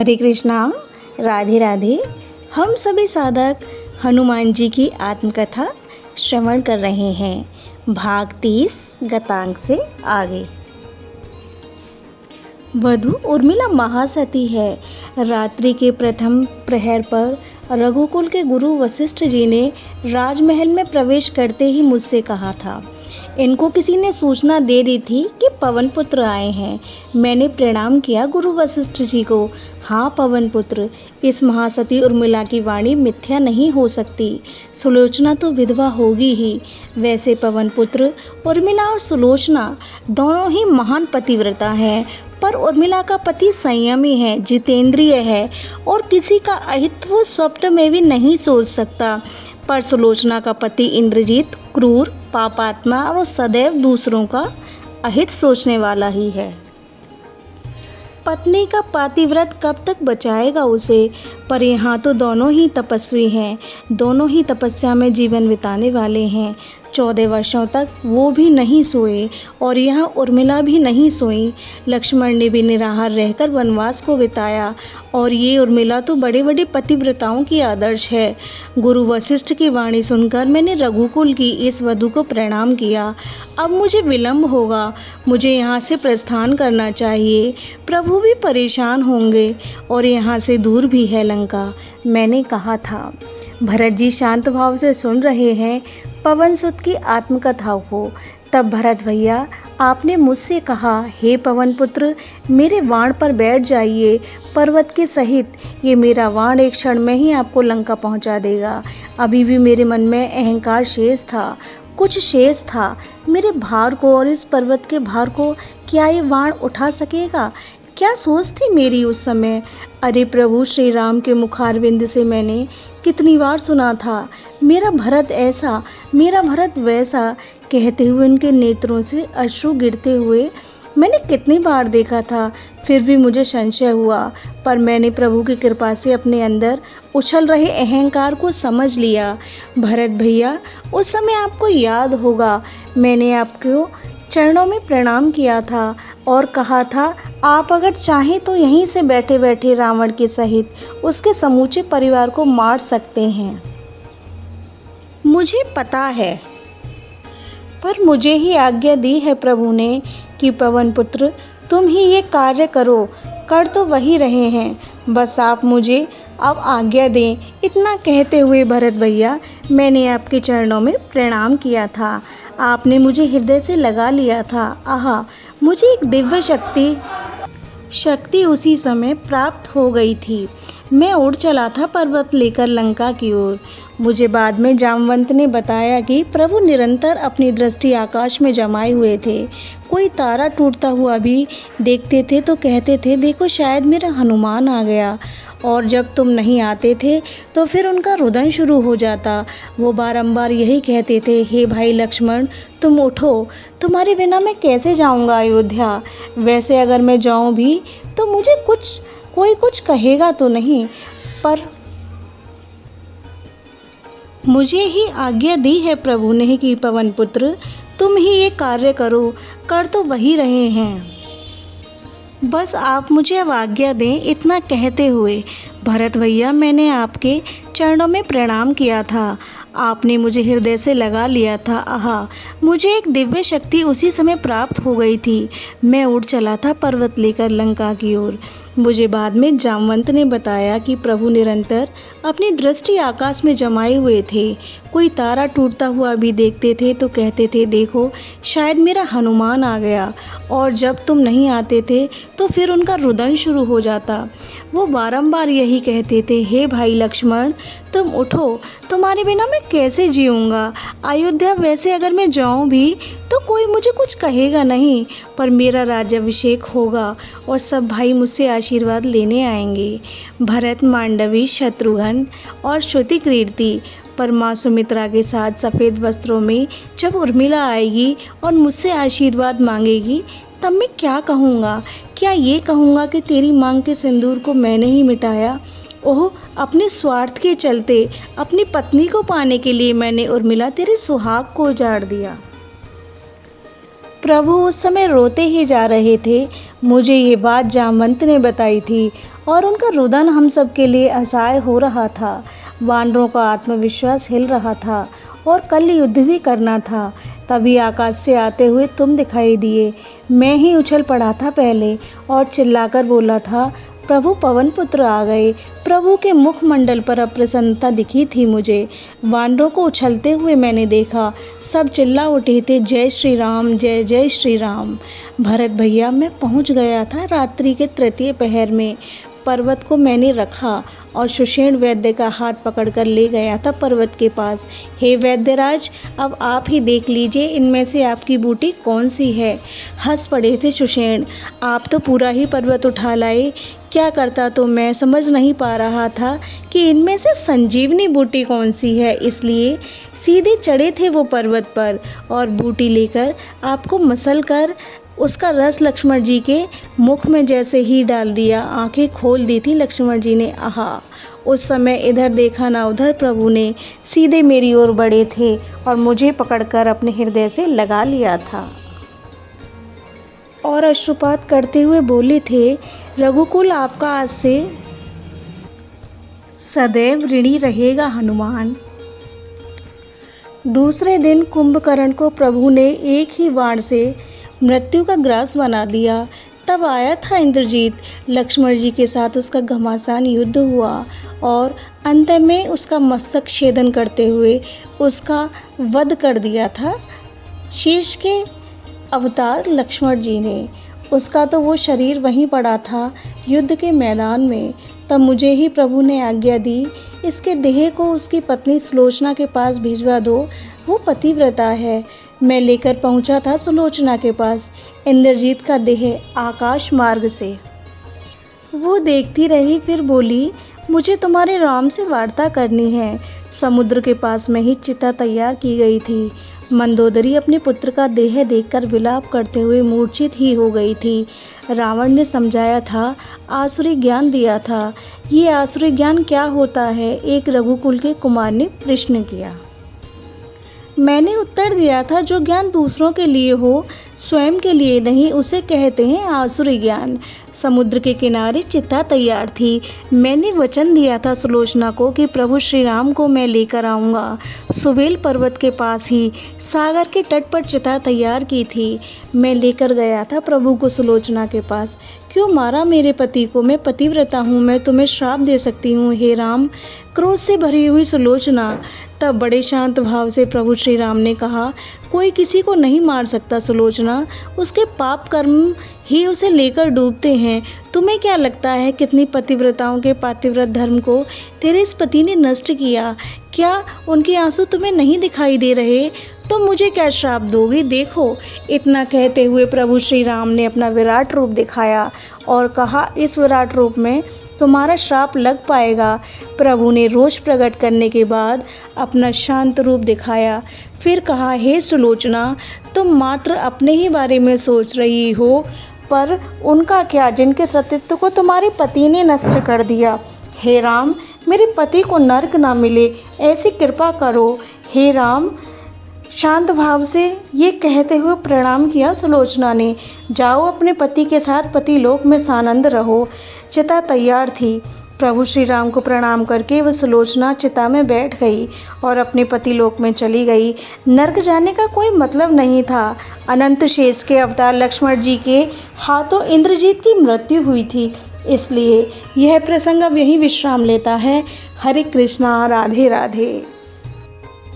हरे कृष्णा, राधे राधे। हम सभी साधक हनुमान जी की आत्मकथा श्रवण कर रहे हैं। भाग 30 गतांक से आगे। वधू उर्मिला महासती है। रात्रि के प्रथम प्रहर पर रघुकुल के गुरु वशिष्ठ जी ने राजमहल में प्रवेश करते ही मुझसे कहा था, इनको किसी ने सूचना दे दी थी कि पवन पुत्र आए हैं। मैंने प्रणाम किया गुरु वशिष्ठ जी को। हाँ पवन पुत्र, इस महासती उर्मिला की वाणी मिथ्या नहीं हो सकती। सुलोचना तो विधवा होगी ही। वैसे पवन पुत्र, उर्मिला और सुलोचना दोनों ही महान पतिव्रता हैं, पर उर्मिला का पति संयमी है, जितेंद्रिय है और किसी का अहित स्वप्न में भी नहीं सोच सकता। पर सुलोचना का पति इंद्रजीत क्रूर, पापात्मा और सदैव दूसरों का अहित सोचने वाला ही है। पत्नी का पातिव्रत कब तक बचाएगा उसे? पर यहाँ तो दोनों ही तपस्वी हैं, दोनों ही तपस्या में जीवन बिताने वाले हैं। 14 वर्षों तक वो भी नहीं सोए और यहाँ उर्मिला भी नहीं सोई। लक्ष्मण ने भी निराहार रहकर वनवास को बिताया और ये उर्मिला तो बड़े बड़े पतिव्रताओं की आदर्श है। गुरु वशिष्ठ की वाणी सुनकर मैंने रघुकुल की इस वधू को प्रणाम किया। अब मुझे विलंब होगा, मुझे यहाँ से प्रस्थान करना चाहिए। प्रभु भी परेशान होंगे और यहाँ से दूर भी है लंका। मैंने कहा था। भरत जी शांत भाव से सुन रहे हैं पवन सुत की आत्मकथा को। तब भरत भैया, आपने मुझसे कहा, हे पवन पुत्र, मेरे वाण पर बैठ जाइए पर्वत के सहित। ये मेरा वाण एक क्षण में ही आपको लंका पहुंचा देगा। अभी भी मेरे मन में अहंकार शेष था, कुछ शेष था। मेरे भार को और इस पर्वत के भार को क्या ये वाण उठा सकेगा? क्या सोच थी मेरी उस समय? अरे प्रभु श्री राम के मुखारविंद से मैंने कितनी बार सुना था, मेरा भरत ऐसा, मेरा भरत वैसा कहते हुए उनके नेत्रों से अश्रु गिरते हुए मैंने कितनी बार देखा था। फिर भी मुझे संशय हुआ, पर मैंने प्रभु की कृपा से अपने अंदर उछल रहे अहंकार को समझ लिया। भरत भैया, उस समय आपको याद होगा, मैंने आपको चरणों में प्रणाम किया था और कहा था, आप अगर चाहें तो यहीं से बैठे बैठे रावण के सहित उसके समूचे परिवार को मार सकते हैं। मुझे पता है, पर मुझे ही आज्ञा दी है प्रभु ने कि पवन पुत्र, तुम ही ये कार्य करो। कर तो वही रहे हैं, बस आप मुझे अब आज्ञा दें। इतना कहते हुए भरत भैया, मैंने आपके चरणों में प्रणाम किया था। आपने मुझे हृदय से लगा लिया था। आहा, मुझे एक दिव्य शक्ति उसी समय प्राप्त हो गई थी। मैं उड़ चला था पर्वत लेकर लंका की ओर। मुझे बाद में जामवंत ने बताया कि प्रभु निरंतर अपनी दृष्टि आकाश में जमाए हुए थे। कोई तारा टूटता हुआ भी देखते थे तो कहते थे, देखो शायद मेरा हनुमान आ गया। और जब तुम नहीं आते थे तो फिर उनका रुदन शुरू हो जाता। वो बारंबार यही कहते थे, हे भाई लक्ष्मण, तुम उठो, तुम्हारे बिना मैं कैसे जाऊंगा अयोध्या? वैसे अगर मैं जाऊं भी तो मुझे कोई कुछ कहेगा तो नहीं, पर मुझे ही आज्ञा दी है प्रभु ने कि पवन पुत्र, तुम ही ये कार्य करो। कर तो वही रहे हैं, बस आप मुझे अब आज्ञा दें। इतना कहते हुए भरत भैया, मैंने आपके चरणों में प्रणाम किया था। आपने मुझे हृदय से लगा लिया था। आहा, मुझे एक दिव्य शक्ति उसी समय प्राप्त हो गई थी। मैं उड़ चला था पर्वत लेकर लंका की ओर। मुझे बाद में जामवंत ने बताया कि प्रभु निरंतर अपनी दृष्टि आकाश में जमाए हुए थे। कोई तारा टूटता हुआ भी देखते थे तो कहते थे, देखो शायद मेरा हनुमान आ गया। और जब तुम नहीं आते थे तो फिर उनका रुदन शुरू हो जाता। वो बारंबार यही कहते थे, हे भाई लक्ष्मण, तुम उठो, तुम्हारे बिना मैं कैसे जीऊँगा अयोध्या? वैसे अगर मैं जाऊँ भी तो कोई मुझे कुछ कहेगा नहीं, पर मेरा राज्याभिषेक होगा और सब भाई मुझसे आशीर्वाद लेने आएंगे। भरत, मांडवी, शत्रुघ्न और श्रुति कीर्ति पर माँ सुमित्रा के साथ सफ़ेद वस्त्रों में जब उर्मिला आएगी और मुझसे आशीर्वाद मांगेगी, तब मैं क्या कहूँगा? क्या ये कहूँगा कि तेरी मांग के सिंदूर को मैंने ही मिटाया? ओह, अपने स्वार्थ के चलते अपनी पत्नी को पाने के लिए मैंने उर्मिला तेरे सुहाग को उजाड़ दिया। प्रभु उस समय रोते ही जा रहे थे। मुझे ये बात जामवंत ने बताई थी और उनका रुदन हम सब के लिए असहाय हो रहा था। वानरों का आत्मविश्वास हिल रहा था और कल युद्ध भी करना था। तभी आकाश से आते हुए तुम दिखाई दिए। मैं ही उछल पड़ा था पहले और चिल्लाकर बोला था, प्रभु पवन पुत्र आ गए। प्रभु के मुखमंडल पर अप्रसन्नता दिखी थी मुझे। वानरों को उछलते हुए मैंने देखा। सब चिल्ला उठे थे, जय श्री राम, जय जय श्री राम। भरत भैया, मैं पहुंच गया था रात्रि के तृतीय पहर में। पर्वत को मैंने रखा और सुषेण वैद्य का हाथ पकड़कर ले गया था पर्वत के पास। हे वैद्यराज, अब आप ही देख लीजिए इनमें से आपकी बूटी कौन सी है। हंस पड़े थे सुषेण, आप तो पूरा ही पर्वत उठा लाए। क्या करता तो मैं समझ नहीं पा रहा था कि इनमें से संजीवनी बूटी कौन सी है, इसलिए सीधे चढ़े थे वो पर्वत पर और बूटी लेकर आपको मसल कर उसका रस लक्ष्मण जी के मुख में जैसे ही डाल दिया, आंखें खोल दी थी लक्ष्मण जी ने। आहा, उस समय इधर देखा ना उधर प्रभु ने सीधे मेरी ओर बढ़े थे और मुझे पकड़कर अपने हृदय से लगा लिया था और अश्रुपात करते हुए बोले थे, रघुकुल आपका आज से सदैव ऋणी रहेगा हनुमान। दूसरे दिन कुंभकर्ण को प्रभु ने एक ही बाण से मृत्यु का ग्रास बना दिया। तब आया था इंद्रजीत। लक्ष्मण जी के साथ उसका घमासान युद्ध हुआ और अंत में उसका मस्तक छेदन करते हुए उसका वध कर दिया था शेष के अवतार लक्ष्मण जी ने। उसका तो वो शरीर वहीं पड़ा था युद्ध के मैदान में। तब मुझे ही प्रभु ने आज्ञा दी, इसके देह को उसकी पत्नी सुलोचना के पास भिजवा दो, वो पतिव्रता है। मैं लेकर पहुंचा था सुलोचना के पास इंद्रजीत का देह आकाश मार्ग से। वो देखती रही, फिर बोली, मुझे तुम्हारे राम से वार्ता करनी है। समुद्र के पास में ही चिता तैयार की गई थी। मंदोदरी अपने पुत्र का देह देखकर विलाप करते हुए मूर्छित ही हो गई थी। रावण ने समझाया था, आसुरी ज्ञान दिया था। ये आसुरी ज्ञान क्या होता है? एक रघुकुल के कुमार ने प्रश्न किया। मैंने उत्तर दिया था, जो ज्ञान दूसरों के लिए हो, स्वयं के लिए नहीं, उसे कहते हैं आसुरी ज्ञान। समुद्र के किनारे चिता तैयार थी। मैंने वचन दिया था सुलोचना को कि प्रभु श्री राम को मैं लेकर आऊँगा। सुबेल पर्वत के पास ही सागर के तट पर चिता तैयार की थी। मैं लेकर गया था प्रभु को सुलोचना के पास। क्यों मारा मेरे पति को? मैं पतिव्रता हूँ, मैं तुम्हें श्राप दे सकती हूँ हे राम। क्रोध से भरी हुई सुलोचना। तब बड़े शांत भाव से प्रभु श्री राम ने कहा, कोई किसी को नहीं मार सकता सुलोचना, उसके पाप कर्म ही उसे लेकर डूबते हैं। तुम्हें क्या लगता है कितनी पतिव्रताओं के पातिव्रत धर्म को तेरे इस पति ने नष्ट किया? क्या उनके आंसू तुम्हें नहीं दिखाई दे रहे? तो मुझे क्या श्राप दोगी? देखो। इतना कहते हुए प्रभु श्री राम ने अपना विराट रूप दिखाया और कहा, इस विराट रूप में तुम्हारा श्राप लग पाएगा। प्रभु ने रोष प्रकट करने के बाद अपना शांत रूप दिखाया। फिर कहा, हे सुलोचना, तुम मात्र अपने ही बारे में सोच रही हो, पर उनका क्या जिनके सतीत्व को तुम्हारे पति ने नष्ट कर दिया। हे राम, मेरे पति को नरक ना मिले, ऐसी कृपा करो। हे राम, शांत भाव से ये कहते हुए प्रणाम किया सुलोचना ने। जाओ अपने पति के साथ पतिलोक में सानंद रहो। चिता तैयार थी। प्रभु श्री राम को प्रणाम करके वह सुलोचना चिता में बैठ गई और अपने पतिलोक में चली गई। नरक जाने का कोई मतलब नहीं था। अनंत शेष के अवतार लक्ष्मण जी के हाथों इंद्रजीत की मृत्यु हुई थी, इसलिए यह प्रसंग अब यहीं विश्राम लेता है। हरे कृष्णा, राधे राधे।